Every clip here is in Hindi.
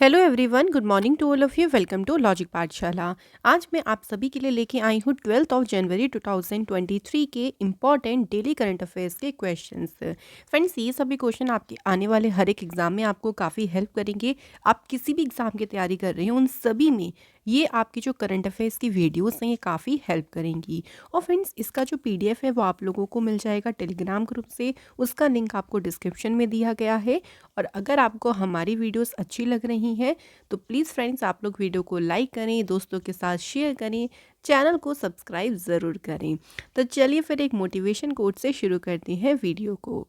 Hello everyone, good morning to all of you. Welcome to logic Pathshala. आज मैं आप सभी के लिए लेके आई हूँ 12 जनवरी 2023 के इम्पॉर्टेंट डेली करंट अफेयर्स के क्वेश्चंस। फ्रेंड्स, ये सभी क्वेश्चन आपके आने वाले हर एक एग्जाम में आपको काफ़ी हेल्प करेंगे। आप किसी भी एग्जाम की तैयारी कर रहे हैं उन सभी में ये आपकी जो करंट अफेयर्स की वीडियोस हैं ये काफ़ी हेल्प करेंगी। और फ्रेंड्स, इसका जो पीडीएफ है वो आप लोगों को मिल जाएगा टेलीग्राम ग्रुप से। उसका लिंक आपको डिस्क्रिप्शन में दिया गया है। और अगर आपको हमारी वीडियोस अच्छी लग रही हैं तो प्लीज़ फ्रेंड्स, आप लोग वीडियो को लाइक करें, दोस्तों के साथ शेयर करें, चैनल को सब्सक्राइब ज़रूर करें। तो चलिए फिर एक मोटिवेशन कोट से शुरू करते हैं वीडियो को।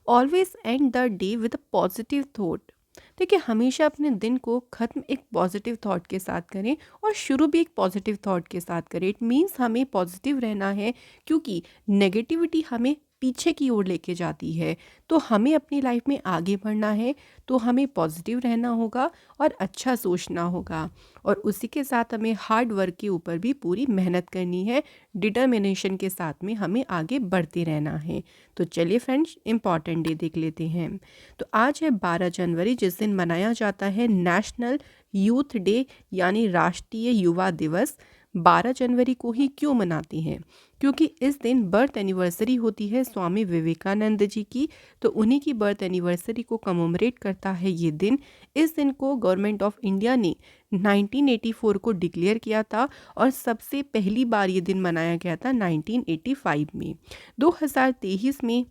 Always and the day with a positive thought. देखिए, हमेशा अपने दिन को ख़त्म एक पॉजिटिव थॉट के साथ करें और शुरू भी एक पॉजिटिव थॉट के साथ करें। इट मीन्स हमें पॉजिटिव रहना है, क्योंकि नेगेटिविटी हमें पीछे की ओर लेके जाती है। तो हमें अपनी लाइफ में आगे बढ़ना है, तो हमें पॉजिटिव रहना होगा और अच्छा सोचना होगा। और उसी के साथ हमें हार्ड वर्क के ऊपर भी पूरी मेहनत करनी है। डिटर्मिनेशन के साथ में हमें आगे बढ़ते रहना है। तो चलिए फ्रेंड्स, इम्पॉर्टेंट डे देख लेते हैं। तो आज है 12 जनवरी, जिस दिन मनाया जाता है नेशनल यूथ डे, यानी राष्ट्रीय युवा दिवस। 12 जनवरी को ही क्यों मनाते हैं? क्योंकि इस दिन बर्थ एनिवर्सरी होती है स्वामी विवेकानंद जी की। तो उन्हीं की बर्थ एनिवर्सरी को कमोमरेट करता है ये दिन। इस दिन को गवर्नमेंट ऑफ इंडिया ने 1984 को डिक्लेयर किया था और सबसे पहली बार ये दिन मनाया गया था 1985 में। 2023 में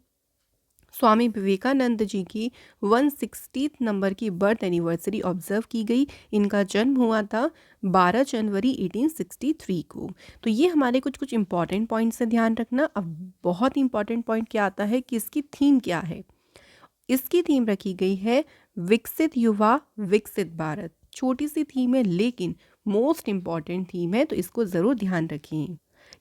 स्वामी विवेकानंद जी की 160 नंबर की बर्थ एनिवर्सरी ऑब्जर्व की गई। इनका जन्म हुआ था 12 जनवरी 1863 को। तो ये हमारे कुछ कुछ इंपॉर्टेंट पॉइंट से ध्यान रखना। अब बहुत इंपॉर्टेंट पॉइंट क्या आता है कि इसकी थीम क्या है। इसकी थीम रखी गई है विकसित युवा विकसित भारत। छोटी सी थीम है लेकिन मोस्ट इंपॉर्टेंट थीम है, तो इसको ज़रूर ध्यान रखें।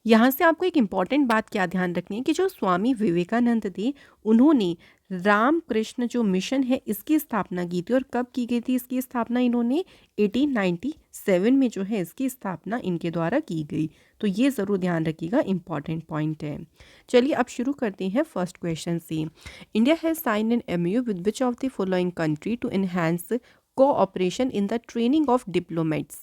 यहाँ से आपको एक इम्पॉर्टेंट बात क्या ध्यान रखनी है कि जो स्वामी विवेकानंद थे, उन्होंने रामकृष्ण जो मिशन है इसकी स्थापना की थी। और कब की गई थी इसकी स्थापना? इन्होंने 1897 में जो है इसकी स्थापना इनके द्वारा की गई। तो ये ज़रूर ध्यान रखिएगा, इम्पॉर्टेंट पॉइंट है। चलिए अब शुरू करते हैं फर्स्ट क्वेश्चन से। India has sign an MoU with which of the following country to enhance cooperation in the training of diplomats.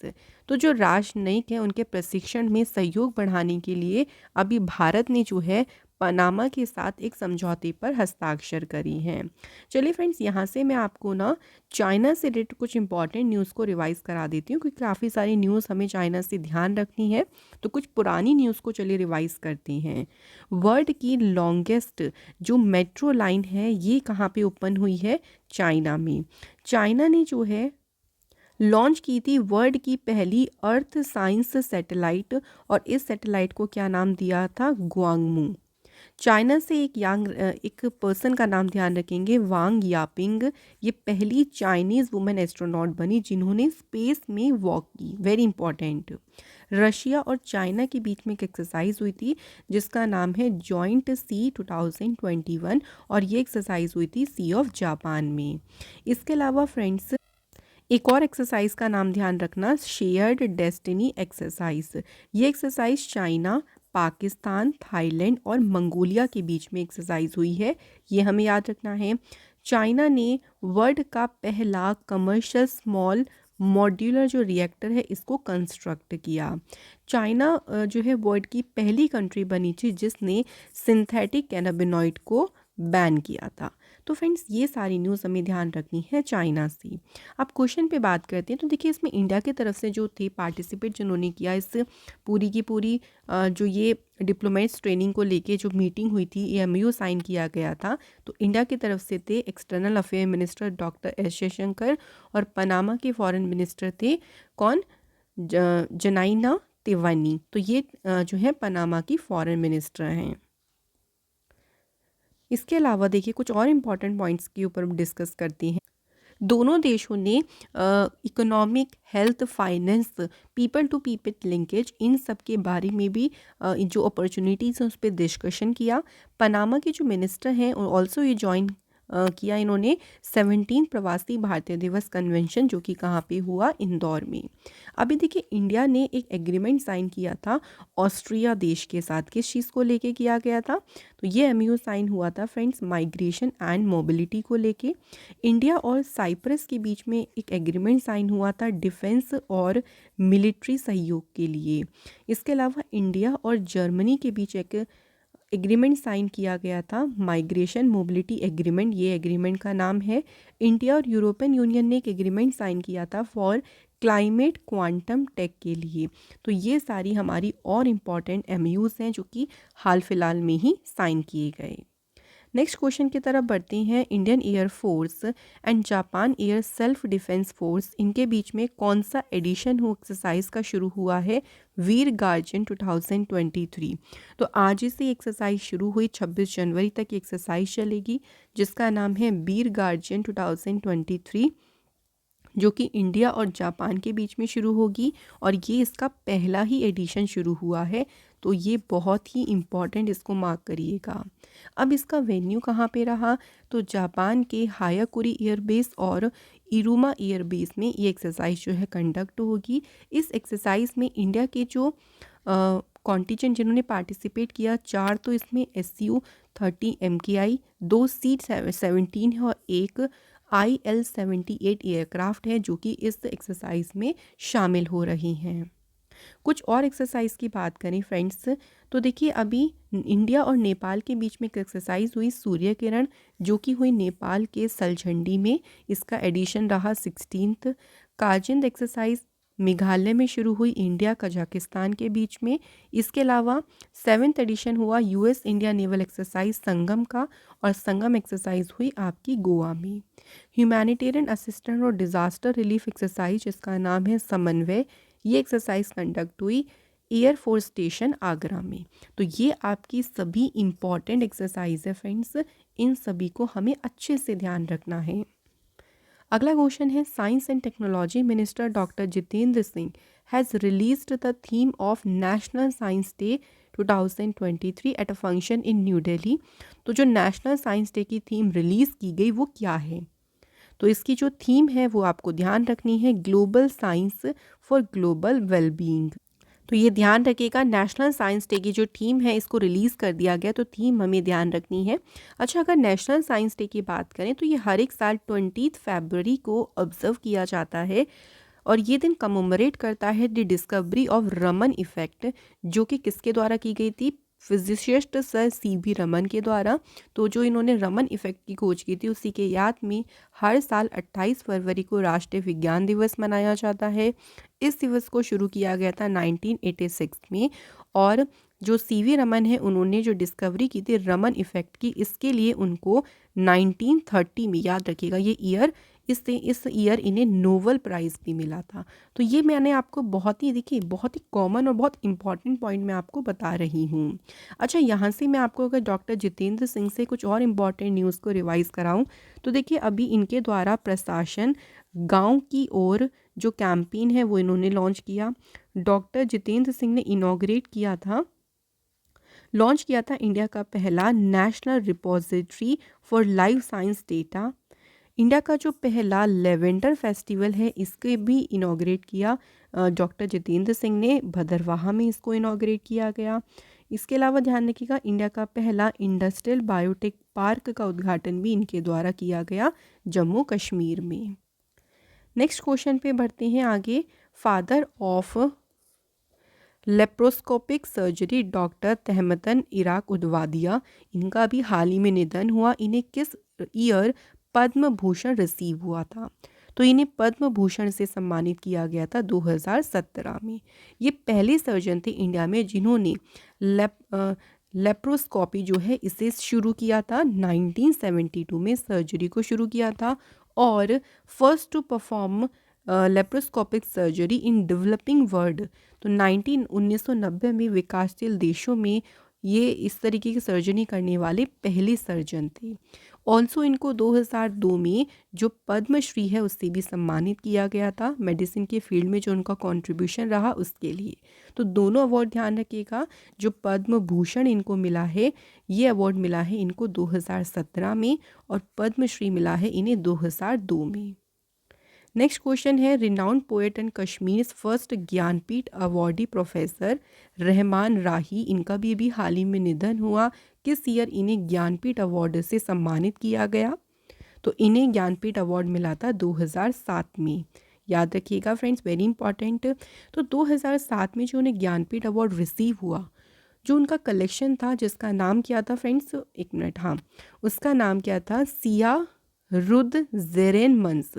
तो जो राजनयिक हैं उनके प्रशिक्षण में सहयोग बढ़ाने के लिए अभी भारत ने जो है पनामा के साथ एक समझौते पर हस्ताक्षर करी हैं। चलिए फ्रेंड्स, यहाँ से मैं आपको ना चाइना से रिलेटेड कुछ इंपॉर्टेंट न्यूज़ को रिवाइज करा देती हूँ, क्योंकि काफ़ी सारी न्यूज़ हमें चाइना से ध्यान रखनी है। तो कुछ पुरानी न्यूज़ को चलिए रिवाइज करते हैं। वर्ल्ड की लॉन्गेस्ट जो मेट्रो लाइन है ये कहाँ पे ओपन हुई है? चाइना में। चाइना ने जो है लॉन्च की थी वर्ल्ड की पहली अर्थ साइंस सैटेलाइट। और इस सैटेलाइट को क्या नाम दिया था? ग्वांगमू। चाइना से एक पर्सन का नाम ध्यान रखेंगे, वांग यापिंग। ये पहली चाइनीज़ वुमेन एस्ट्रोनॉट बनी जिन्होंने स्पेस में वॉक की। Very important. रशिया और चाइना के बीच में एक एक्सरसाइज हुई थी जिसका नाम है जॉइंट सी 2021। और ये एक्सरसाइज हुई थी सी ऑफ जापान में। इसके अलावा फ्रेंड्स, एक और एक्सरसाइज का नाम ध्यान रखना, शेयर्ड डेस्टिनी एक्सरसाइज। ये एक्सरसाइज चाइना, पाकिस्तान, थाईलैंड और मंगोलिया के बीच में एक्सरसाइज हुई है। ये हमें याद रखना है। चाइना ने वर्ल्ड का पहला कमर्शियल स्मॉल मॉड्यूलर जो रिएक्टर है इसको कंस्ट्रक्ट किया। चाइना जो है वर्ल्ड की पहली कंट्री बनी थी जिसने सिंथेटिक कैनाबिनॉइड को बैन किया था। तो फ्रेंड्स, ये सारी न्यूज़ हमें ध्यान रखनी है चाइना से। अब क्वेश्चन पे बात करते हैं। तो देखिए, इसमें इंडिया की तरफ से जो थे पार्टिसिपेट जिन्होंने किया इस पूरी की पूरी जो ये डिप्लोमेट्स ट्रेनिंग को लेके जो मीटिंग हुई थी, एमओयू साइन किया गया था। तो इंडिया की तरफ से थे external affair minister doctor S Jaishankar. और पनामा के फॉरेन मिनिस्टर थे कौन? जनाइना तिवानी। तो ये जो है पनामा की फॉरेन मिनिस्टर हैं। इसके अलावा देखिए कुछ और इम्पॉर्टेंट पॉइंट्स के ऊपर डिस्कस करते हैं। दोनों देशों ने economic, health, finance, people to people linkage, इन सब के बारे में भी जो अपॉर्चुनिटीज़ हैं उस पर डिस्कशन किया। पनामा के जो मिनिस्टर हैं ऑल्सो ये ज्वाइन किया इन्होंने 17 प्रवासी भारतीय दिवस कन्वेंशन, जो कि कहाँ पे हुआ, इंदौर में। अभी देखिए इंडिया ने एक एग्रीमेंट साइन किया था ऑस्ट्रिया देश के साथ, किस चीज़ को लेके किया गया था, तो ये एमयू साइन हुआ था फ्रेंड्स माइग्रेशन एंड मोबिलिटी को लेके। इंडिया और साइप्रस के बीच में एक एग्रीमेंट साइन हुआ था डिफेंस और मिलिट्री सहयोग के लिए। इसके अलावा इंडिया और जर्मनी के बीच एक एग्रीमेंट साइन किया गया था माइग्रेशन मोबिलिटी एग्रीमेंट, ये एग्रीमेंट का नाम है। इंडिया और यूरोपियन यूनियन ने एक एग्रीमेंट साइन किया था फॉर क्लाइमेट क्वांटम टेक के लिए। तो ये सारी हमारी और इम्पॉर्टेंट एमयूज़ हैं जो कि हाल फिलहाल में ही साइन किए गए। नेक्स्ट क्वेश्चन की तरफ बढ़ते हैं। Indian air force and Japan air self defence force, इनके बीच में कौन सा एडिशन हो एक्सरसाइज का शुरू हुआ है, वीर गार्जियन 2023। तो आज से एक्सरसाइज शुरू हुई, 26 जनवरी तक एक्सरसाइज चलेगी, जिसका नाम है वीर गार्जियन 2023, जो कि इंडिया और जापान के बीच में शुरू होगी और ये इसका पहला ही एडिशन शुरू हुआ है। तो ये बहुत ही इम्पॉर्टेंट, इसको मार्क करिएगा। अब इसका वेन्यू कहाँ पे रहा, तो जापान के हायाकुरी एयरबेस और इरुमा एयरबेस में ये एक्सरसाइज जो है कंडक्ट होगी। इस एक्सरसाइज में इंडिया के जो कॉन्टिजेंट जिन्होंने पार्टिसिपेट किया, 4 तो इसमें SU-30 MKI, 2 C-17 है और एक IL-78 एयरक्राफ्ट है जो कि इस एक्सरसाइज में शामिल हो रही हैं। कुछ और एक्सरसाइज की बात करें फ्रेंड्स, तो देखिए अभी इंडिया और नेपाल के बीच में एक एक्सरसाइज हुई सूर्य किरण, जो कि हुई नेपाल के सलझंडी में, इसका एडिशन रहा 16th। काजिंद एक्सरसाइज मेघालय में शुरू हुई इंडिया कजाकिस्तान के बीच में। इसके अलावा 7th एडिशन हुआ US इंडिया नेवल एक्सरसाइज संगम का, और संगम एक्सरसाइज हुई आपकी गोवा में। ह्यूमैनिटेरियन असिस्टेंट और डिज़ास्टर रिलीफ एक्सरसाइज, इसका नाम है समन्वय, ये एक्सरसाइज कंडक्ट हुई एयरफोर्स स्टेशन आगरा में। तो ये आपकी सभी इम्पॉर्टेंट एक्सरसाइज है फ्रेंड्स, इन सभी को हमें अच्छे से ध्यान रखना है। अगला क्वेश्चन है, science and technology minister doctor Jitendra Singh has released the theme of national science day 2023 at a function in new Delhi. तो जो नेशनल साइंस डे की थीम रिलीज़ की गई वो क्या है, तो इसकी जो थीम है वो आपको ध्यान रखनी है, global science for global wellbeing. तो ये ध्यान रखिएगा, नेशनल साइंस डे की जो थीम है इसको रिलीज़ कर दिया गया, तो थीम हमें ध्यान रखनी है। अच्छा, अगर नेशनल साइंस डे की बात करें तो ये हर एक साल 20 फरवरी को ऑब्जर्व किया जाता है, और ये दिन कमोमरेट करता है the discovery of Raman effect, जो कि किसके द्वारा की गई थी, फिजिसिस्ट सर CV रमन के द्वारा। तो जो इन्होंने रमन इफेक्ट की खोज की थी उसी के याद में हर साल 28 फरवरी को राष्ट्रीय विज्ञान दिवस मनाया जाता है। इस दिवस को शुरू किया गया था 1986 में, और जो CV रमन है उन्होंने जो डिस्कवरी की थी रमन इफेक्ट की, इसके लिए उनको 1930 में, याद रखिएगा ये ईयर, इस ईयर इन्हें नोबेल प्राइज़ भी मिला था। तो ये मैंने आपको बहुत ही, देखिए बहुत ही कॉमन और बहुत इंपॉर्टेंट पॉइंट मैं आपको बता रही हूँ। अच्छा, यहाँ से मैं आपको अगर डॉक्टर जितेंद्र सिंह से कुछ और इम्पॉर्टेंट न्यूज़ को रिवाइज़ कराऊँ, तो देखिए अभी इनके द्वारा प्रशासन गांव की ओर जो कैंपेन है वो इन्होंने लॉन्च किया। डॉक्टर जितेंद्र सिंह ने लॉन्च किया था इंडिया का पहला national repository for life science data. India का जो पहला लेवेंडर फेस्टिवल है इसके भी इनॉग्रेट किया डॉक्टर जितेंद्र सिंह ने, भदरवाह में इसको इनॉग्रेट किया गया। इसके अलावा ध्यान रखिएगा, इंडिया का पहला इंडस्ट्रियल बायोटेक पार्क का उद्घाटन भी इनके द्वारा किया गया जम्मू कश्मीर में। नेक्स्ट क्वेश्चन पे बढ़ते हैं आगे। Father of laparoscopic surgery doctor Tehemton Erach Udwadia, इनका भी हाल ही में निधन हुआ। इन्हें किस ईयर पद्म भूषण रिसीव हुआ था, तो इन्हें पद्म भूषण से सम्मानित किया गया था 2017 में। ये पहले सर्जन थे इंडिया में जिन्होंने लेप्रोस्कोपी जो है इसे शुरू किया था, 1972 में सर्जरी को शुरू किया था, और first to perform laparoscopic surgery in developing world. तो 1990 में विकासशील देशों में ये इस तरीके की सर्जरी करने वाले पहले सर्जन थे। ऑल्सो इनको 2002 में जो पद्मश्री है उससे भी सम्मानित किया गया था, मेडिसिन के फील्ड में जो उनका कंट्रीब्यूशन रहा उसके लिए। तो दोनों अवार्ड ध्यान रखिएगा। जो पद्म भूषण इनको मिला है, ये अवार्ड मिला है इनको 2017 में, और पद्मश्री मिला है इन्हें 2002 में। नेक्स्ट क्वेश्चन है, renowned poet and Kashmir first Jnanpith awardee professor Rahman Rahi, इनका भी हाल ही में निधन हुआ। किस ईयर इन्हें ज्ञानपीठ अवार्ड से सम्मानित किया गया? तो इन्हें ज्ञानपीठ अवार्ड मिला था 2007 में। याद रखिएगा फ्रेंड्स, वेरी इंपॉर्टेंट। तो 2007 में जो उन्हें ज्ञानपीठ अवार्ड रिसीव हुआ, जो उनका कलेक्शन था जिसका नाम क्या था फ्रेंड्स, एक मिनट, हाँ, उसका नाम क्या था, सिया रुद जेरेन मंस।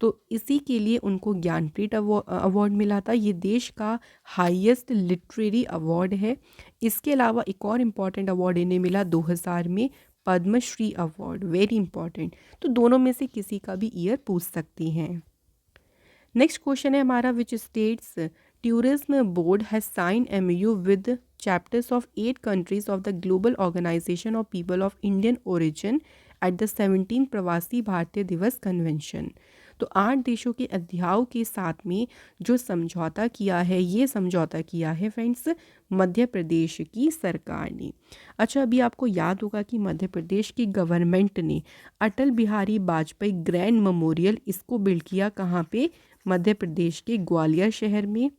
तो इसी के लिए उनको ज्ञानपीठ अवार्ड मिला था। ये देश का हाईएस्ट लिटरेरी अवार्ड है। इसके अलावा एक और इम्पॉर्टेंट अवार्ड इन्हें मिला 2000 में, पद्मश्री अवार्ड, वेरी इंपॉर्टेंट। तो दोनों में से किसी का भी ईयर पूछ सकती हैं। नेक्स्ट क्वेश्चन है हमारा, which states tourism board has sign MOU with chapters of 8 countries of the global organisation of people of Indian origin at the 17 Pravasi भारतीय दिवस कन्वेंशन। तो 8 देशों के अध्यायों के साथ में जो समझौता किया है, ये समझौता किया है फ्रेंड्स मध्य प्रदेश की सरकार ने। अच्छा, अभी आपको याद होगा कि मध्य प्रदेश की गवर्नमेंट ने अटल बिहारी वाजपेयी ग्रैंड मेमोरियल, इसको बिल्ड किया कहाँ पे? मध्य प्रदेश के ग्वालियर शहर में।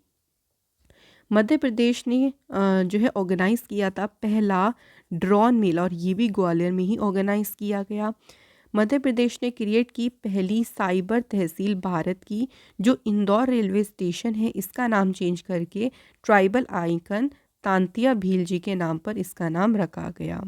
मध्य प्रदेश ने जो है ऑर्गेनाइज़ किया था पहला ड्रोन मेला, और ये भी ग्वालियर में ही ऑर्गेनाइज़ किया गया। मध्य प्रदेश ने क्रिएट की पहली साइबर तहसील भारत की। जो इंदौर रेलवे स्टेशन है, इसका नाम चेंज करके ट्राइबल आइकन तांतिया भील जी के नाम पर इसका नाम रखा गया।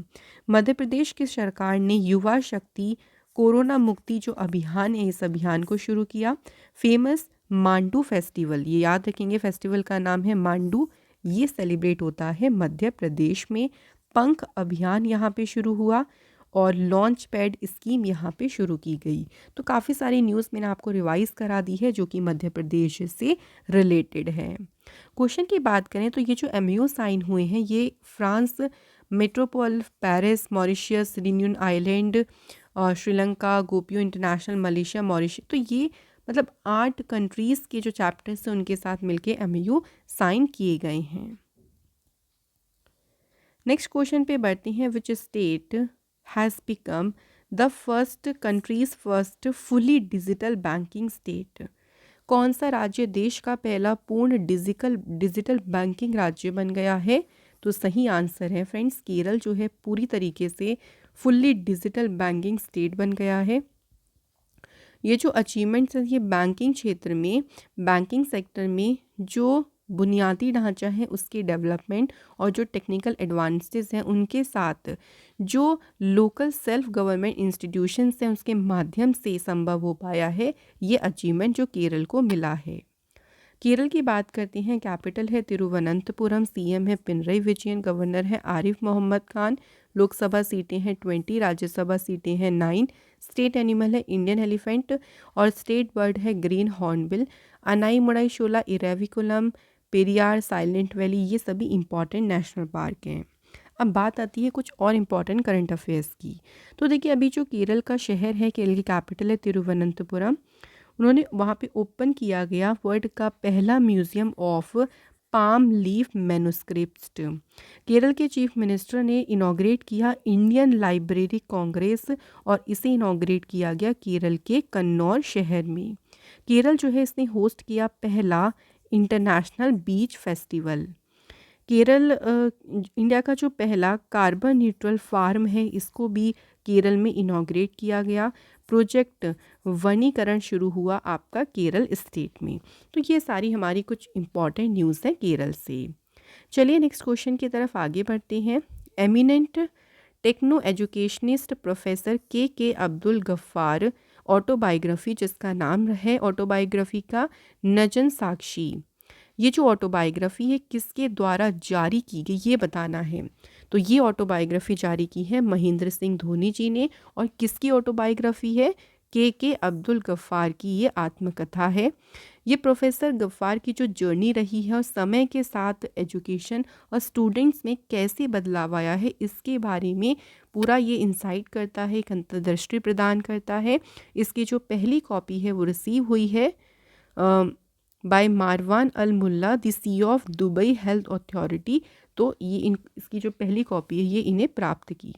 मध्य प्रदेश की सरकार ने युवा शक्ति कोरोना मुक्ति जो अभियान है, इस अभियान को शुरू किया। फेमस मांडू फेस्टिवल, ये याद रखेंगे, फेस्टिवल का नाम है मांडू, ये सेलिब्रेट होता है मध्य प्रदेश में। पंख अभियान यहाँ पे शुरू हुआ, और लॉन्च पैड स्कीम यहाँ पे शुरू की गई। तो काफ़ी सारी न्यूज़ मैंने आपको रिवाइज़ करा दी है जो कि मध्य प्रदेश से रिलेटेड है। क्वेश्चन की बात करें तो ये जो MOU साइन हुए हैं, ये France, metropole, Paris, Mauritius, Reunion island, Sri Lanka, GOPIO international, Malaysia, Mauritius, तो ये मतलब 8 कंट्रीज़ के जो चैप्टर्स हैं उनके साथ मिलके MOU साइन किए गए हैं। नेक्स्ट क्वेश्चन पे बढ़ते हैं, which state has become the first countries first fully digital banking state? कौन सा राज्य देश का पहला पूर्ण डिजिटल बैंकिंग राज्य बन गया है? तो सही आंसर है फ्रेंड्स, केरल जो है पूरी तरीके से फुल्ली डिजिटल बैंकिंग स्टेट बन गया है। ये जो अचीवमेंट्स हैं, ये बैंकिंग क्षेत्र में, बैंकिंग सेक्टर में जो बुनियादी ढांचा है उसकी डेवलपमेंट और जो टेक्निकल एडवांसेस हैं उनके साथ जो लोकल सेल्फ गवर्नमेंट इंस्टीट्यूशंस हैं उसके माध्यम से संभव हो पाया है, ये अचीवमेंट जो केरल को मिला है। केरल की बात करते हैं, कैपिटल है तिरुवनंतपुरम, CM है पिनरई विजयन, गवर्नर है आरिफ मोहम्मद खान, लोकसभा सीटें हैं 20, राज्यसभा सीटें हैं 9, स्टेट एनिमल है इंडियन एलिफेंट, और स्टेट बर्ड है ग्रीन हॉर्नबिल। अनाई मुड़ाई शोला, इरेविकुलम, पेरियार, साइलेंट वैली, ये सभी इंपॉर्टेंट नेशनल पार्क हैं। अब बात आती है कुछ और इम्पॉर्टेंट करंट अफेयर्स की। तो देखिए, अभी जो केरल का शहर है, केरल की कैपिटल है तिरुवनंतपुरम, उन्होंने वहाँ पे ओपन किया गया वर्ल्ड का पहला museum of palm leaf manuscripts. Kerala के चीफ मिनिस्टर ने इनॉग्रेट किया इंडियन लाइब्रेरी कांग्रेस, और इसे इनॉग्रेट किया गया केरल के कन्नौर शहर में। केरल जो है इसने होस्ट किया पहला international beach festival. Kerala India का जो पहला कार्बन न्यूट्रल फार्म है, इसको भी केरल में इनॉग्रेट किया गया। प्रोजेक्ट वनीकरण शुरू हुआ आपका केरल स्टेट में। तो ये सारी हमारी कुछ इम्पॉर्टेंट न्यूज़ है केरल से। चलिए नेक्स्ट क्वेश्चन की तरफ आगे बढ़ते हैं। एमिनेंट टेक्नो एजुकेशनिस्ट प्रोफेसर के अब्दुल गफ्फार ऑटोबायोग्राफी, जिसका नाम है ऑटोबायोग्राफी का नजन साक्षी, ये जो ऑटोबायोग्राफी है किसके द्वारा जारी की गई ये बताना है। तो ये ऑटोबायोग्राफी जारी की है महेंद्र सिंह धोनी जी ने, और किसकी ऑटोबायोग्राफी है? के अब्दुल गफ्फार की ये आत्मकथा है। ये प्रोफेसर गफ्फार की जो जर्नी रही है और समय के साथ एजुकेशन और स्टूडेंट्स में कैसे बदलाव आया है, इसके बारे में पूरा ये इंसाइट करता है, एक अंतर्दृष्टि प्रदान करता है। इसकी जो पहली कॉपी है वो रिसीव हुई है by Marwan Al Mulla, the CEO of Dubai health authority. तो ये इसकी जो पहली कॉपी है ये इन्हें प्राप्त की।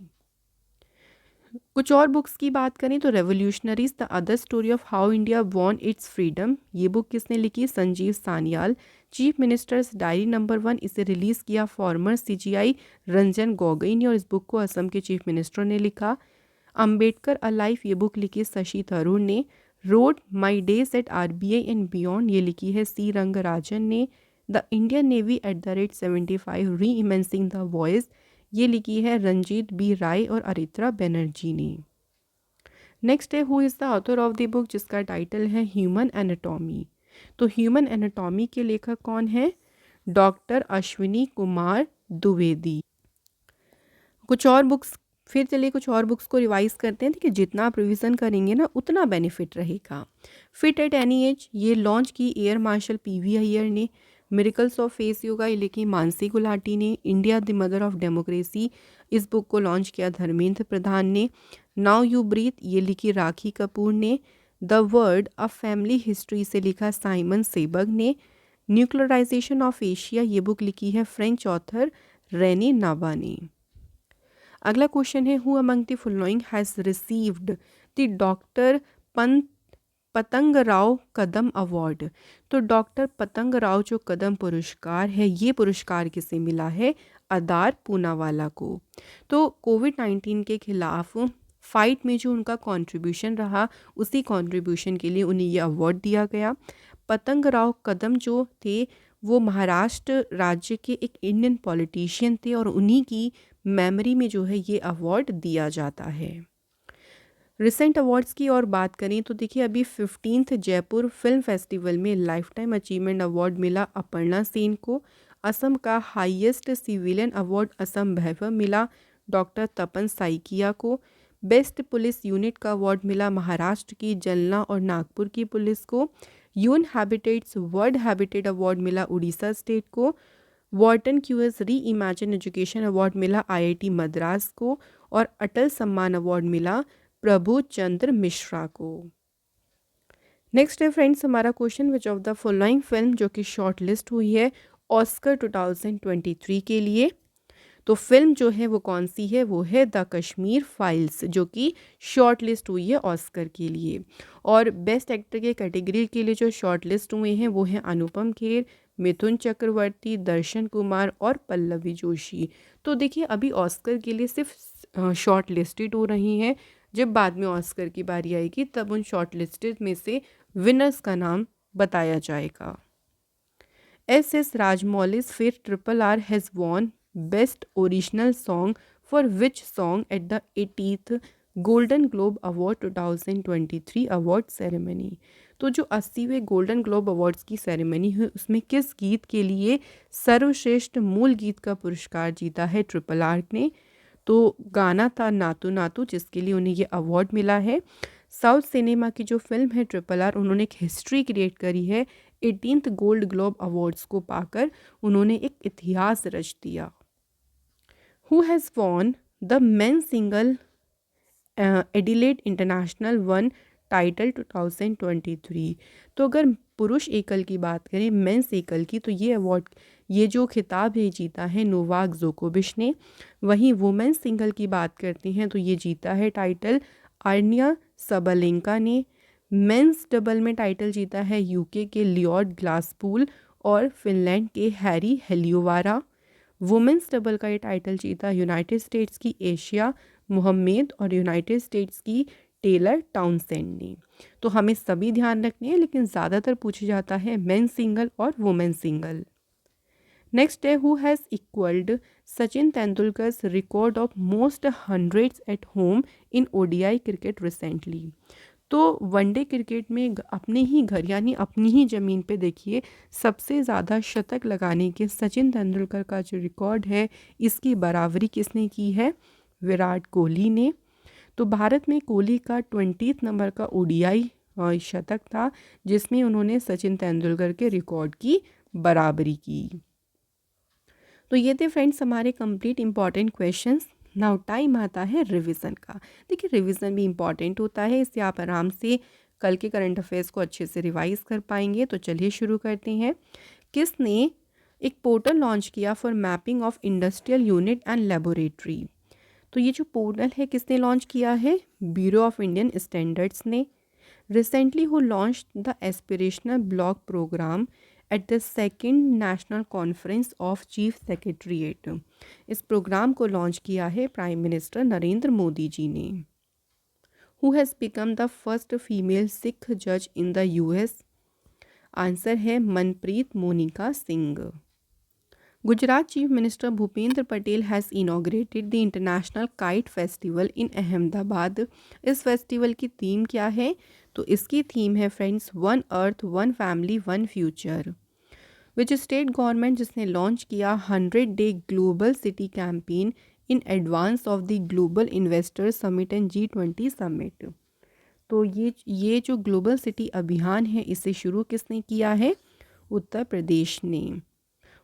कुछ और बुक्स की बात करें तो revolutionaries the other story of how India won it's freedom, ये बुक किसने लिखी? Sanjeev Sanyal. Chief ministers diary number 1, इसे रिलीज़ किया फॉर्मर सीजीआई रंजन गोगोई ने और इस बुक को असम के चीफ मिनिस्टर ने लिखा। अंबेडकर अ लाइफ, ये बुक लिखी शशि थरूर ने। Road my days at RBI and beyond, ये लिखी है सी रंगराजन ने। द इंडियन नेवी @75 री इमेंसिंग द वॉइस, ये लिखी है रंजीत बी राय और अरित्रा बनर्जी ने। नेक्स्ट है who is the author of the book, जिसका टाइटल है ह्यूमन एनाटॉमी। तो ह्यूमन एनाटॉमी के लेखक कौन है? डॉक्टर अश्विनी कुमार द्विवेदी। कुछ और बुक्स, फिर चलिए कुछ और बुक्स को रिवाइज करते हैं। देखिए जितना आप रिवीजन करेंगे ना उतना बेनिफिट रहेगा। फिट एट एनी एज, ये लॉन्च की एयर मार्शल पीवी अय्यर ने। मिरेकल्स ऑफ फेस योगा, ये लिखी मानसी गुलाटी ने। India the mother of democracy, इस बुक को लॉन्च किया धर्मेंद्र प्रधान ने। नाउ यू ब्रीथ, ये लिखी राखी कपूर ने। The word a family history से लिखा साइमन सेबग ने। न्यूक्लियराइजेशन ऑफ एशिया, ये बुक लिखी है फ्रेंच ऑथर रेने नावा ने। अगला क्वेश्चन है who among the following has received the doctor Patangrao Kadam award. तो डॉक्टर पतंगराव जो कदम पुरस्कार है, ये पुरस्कार किसे मिला है? अदार पूनावाला को। तो कोविड-19 के खिलाफ फाइट में जो उनका कंट्रीब्यूशन रहा, उसी कंट्रीब्यूशन के लिए उन्हें ये अवार्ड दिया गया। पतंगराव कदम जो थे वो महाराष्ट्र राज्य के एक इंडियन पॉलिटिशियन थे और उन्हीं की मेमोरी में जो है ये अवार्ड दिया जाता है। रिसेंट अवार्ड्स की और बात करें तो देखिए अभी 15th जयपुर फिल्म फेस्टिवल में लाइफ टाइम अचीवमेंट अवार्ड मिला अपर्णा सेन को। असम का हाईएस्ट सिविलियन अवार्ड असम वैभव मिला डॉक्टर तपन साइकिया को। बेस्ट पुलिस यूनिट का अवार्ड मिला महाराष्ट्र की जलना और नागपुर की पुलिस को। यून हैबिटेट्स वर्ल्ड हैबिटेट अवार्ड मिला उड़ीसा स्टेट को। वॉर्टन क्यूएस री इमेजिन एजुकेशन अवार्ड मिला आईआईटी मद्रास को। और अटल सम्मान अवार्ड मिला प्रभु चंद्र मिश्रा को। नेक्स्ट है फ्रेंड्स हमारा question, which of the following film, जो कि शॉर्ट लिस्ट हुई है ऑस्कर 2023 के लिए। तो फिल्म जो है वो कौन सी है? वो है द कश्मीर फाइल्स, जो कि शॉर्ट लिस्ट हुई है ऑस्कर के लिए। और बेस्ट एक्टर के कैटेगरी के लिए जो शॉर्ट लिस्ट हुए हैं वो हैं अनुपम खेर, मिथुन चक्रवर्ती, दर्शन कुमार और पल्लवी जोशी। तो देखिए अभी ऑस्कर के लिए सिर्फ शॉर्ट लिस्टेड हो रही हैं। जब बाद में ऑस्कर की बारी आएगी तब उन शॉर्ट लिस्टेड में से विनर्स का नाम बताया जाएगा। एस राजमौली's फिर RRR has won Best Original Song for which song at the 80th golden globe award 2023 award ceremony. तो जो 80वें गोल्डन ग्लोब अवार्ड्स की सेरेमनी हुई उसमें किस गीत के लिए सर्वश्रेष्ठ मूल गीत का पुरस्कार जीता है RRR ने? तो गाना था नातू नातू, जिसके लिए उन्हें ये अवार्ड मिला है। साउथ सिनेमा की जो फिल्म है RRR, उन्होंने एक हिस्ट्री क्रिएट करी है। 18th गोल्ड ग्लोब अवार्ड्स को पाकर उन्होंने एक इतिहास रच दिया। Who has won the men single Adelaide international one title 2023। तो अगर पुरुष एकल की बात करें, मेंस एकल की, तो ये अवार्ड, ये जो खिताब है जीता है नोवाक जोकोविच ने। वहीं वुमेन सिंगल की बात करते हैं तो ये जीता है टाइटल आर्निया सबलेंका ने। मेंस डबल में टाइटल जीता है यूके के लियोड ग्लासपूल और फिनलैंड के हैरी हेलियोवारा। वुमेन्स डबल का ये टाइटल जीता यूनाइटेड स्टेट्स की एशिया मोहम्मद और यूनाइटेड स्टेट्स की टेलर टाउनसेंड ने। तो हमें सभी ध्यान रखने हैं, लेकिन ज़्यादातर पूछा जाता है मेन सिंगल और वुमेन सिंगल। नेक्स्ट है who has equalled Sachin Tendulkar's record of most hundreds at home in ODI cricket recently. तो वनडे क्रिकेट में अपने ही घर यानी अपनी ही ज़मीन पे देखिए सबसे ज़्यादा शतक लगाने के सचिन तेंदुलकर का जो रिकॉर्ड है, इसकी बराबरी किसने की है? विराट कोहली ने। तो भारत में कोहली का 20th नंबर का ओडीआई शतक था, जिसमें उन्होंने सचिन तेंदुलकर के रिकॉर्ड की बराबरी की। तो ये थे फ्रेंड्स हमारे complete important questions. Now time आता है रिवीजन का। देखिए रिवीजन भी इम्पॉर्टेंट होता है, इससे आप आराम से कल के करंट अफेयर्स को अच्छे से रिवाइज कर पाएंगे। तो चलिए शुरू करते हैं। किसने एक पोर्टल लॉन्च किया for mapping of industrial unit and laboratory? तो ये जो पोर्टल है किसने लॉन्च किया है? ब्यूरो ऑफ इंडियन स्टैंडर्ड्स ने। Recently who launch the aspirational block programme at the second national conference of chief secretariat? इस प्रोग्राम को लॉन्च किया है प्राइम मिनिस्टर नरेंद्र मोदी जी ने। Who has become the first female Sikh जज इन द यूएस? आंसर है Manpreet Monika Singh. Gujarat chief minister Bhupendra Patel has inaugurated the international kite festival in Ahmedabad. इस फेस्टिवल की थीम क्या है? तो इसकी थीम है friends one earth one family one future. Which state government जिसने लॉन्च किया 100 day global city campaign in advance of the global investor summit and G20 summit? तो ये जो ग्लोबल सिटी अभियान है इसे शुरू किसने किया है? उत्तर प्रदेश ने।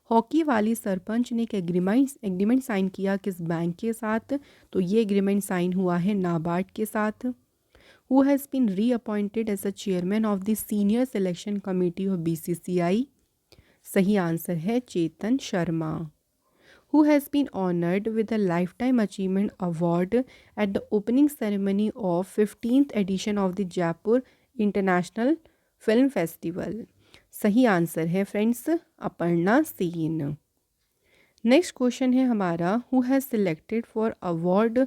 हॉकी वाली सरपंच ने एक एग्रीमेंट साइन किया किस बैंक के साथ? तो ये एग्रीमेंट साइन हुआ है नाबार्ड के साथ। Who has been reappointed as a chairman of the senior selection committee of BCCI? सही आंसर है Chetan Sharma. Who has been honoured with the life time achievement award at the opening ceremony of 15th edition of the Jaipur international film festival? सही आंसर है friends Aparna Sen. Next question है हमारा, who has selected for award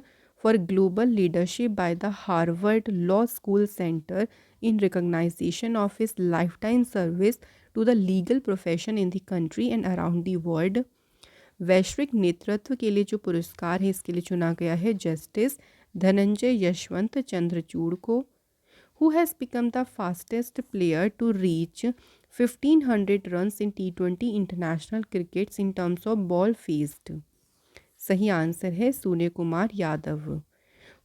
for global leadership by the Harvard law school centre in recognition of his lifetime service to the legal profession in the country and around the world? वैश्विक नेतृत्व के लिए जो पुरस्कार है इसके लिए चुना गया है जस्टिस धनंजय यशवंत चंद्रचूड़ को। Who has become the fastest player to reach 1500 runs in T20 international crickets in terms of ball faced? सही आंसर है Surya Kumar Yadav.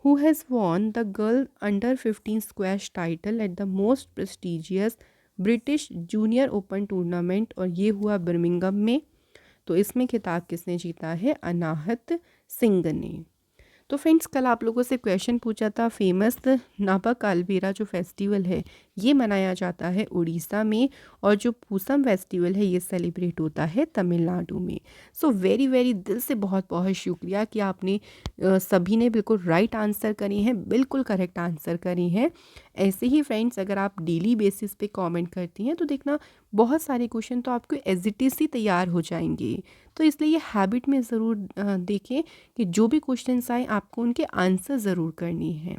Who has won the girl under 15 squash title at the most prestigious British junior open tournament? और ये हुआ बर्मिंघम में। तो इसमें खिताब किसने जीता है? अनाहत सिंह ने। तो फ्रेंड्स कल आप लोगों से क्वेश्चन पूछा था, फेमस नाभा कालबेरा जो फेस्टिवल है ये मनाया जाता है उड़ीसा में, और जो पूसम फेस्टिवल है ये सेलिब्रेट होता है तमिलनाडु में। सो वेरी वेरी दिल से बहुत बहुत शुक्रिया कि आपने सभी ने बिल्कुल राइट आंसर करी हैं, बिल्कुल करेक्ट आंसर करी हैं। ऐसे ही फ्रेंड्स अगर आप डेली बेसिस पे कमेंट करती हैं तो देखना बहुत सारे क्वेश्चन तो आपको एज इट इज़ ही तैयार हो जाएंगे। तो इसलिए ये हैबिट में ज़रूर देखें कि जो भी क्वेश्चंस आए आपको उनके आंसर ज़रूर करनी है।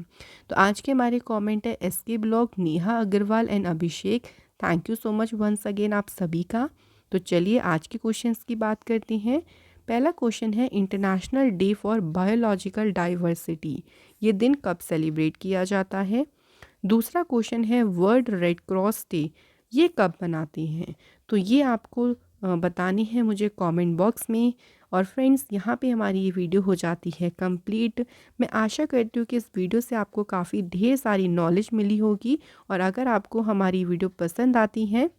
तो आज के हमारे कमेंट है SK blog, Neha Agarwal and Abhishek. Thank you so much once again आप सभी का। तो चलिए आज के क्वेश्चंस की बात करते हैं। पहला क्वेश्चन है international day for biological diversity ये दिन कब सेलिब्रेट किया जाता है? दूसरा क्वेश्चन है वर्ल्ड रेड क्रॉस डे ये कब मनाते हैं? तो ये आपको बतानी है मुझे कमेंट बॉक्स में। और फ्रेंड्स यहाँ पे हमारी ये वीडियो हो जाती है कंप्लीट। मैं आशा करती हूँ कि इस वीडियो से आपको काफ़ी ढेर सारी नॉलेज मिली होगी। और अगर आपको हमारी वीडियो पसंद आती है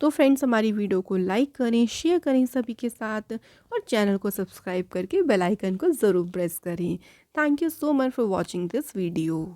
तो फ्रेंड्स हमारी वीडियो को लाइक करें, शेयर करें सभी के साथ, और चैनल को सब्सक्राइब करके बेल आइकन को ज़रूर प्रेस करें। Thank you so much for watching this video.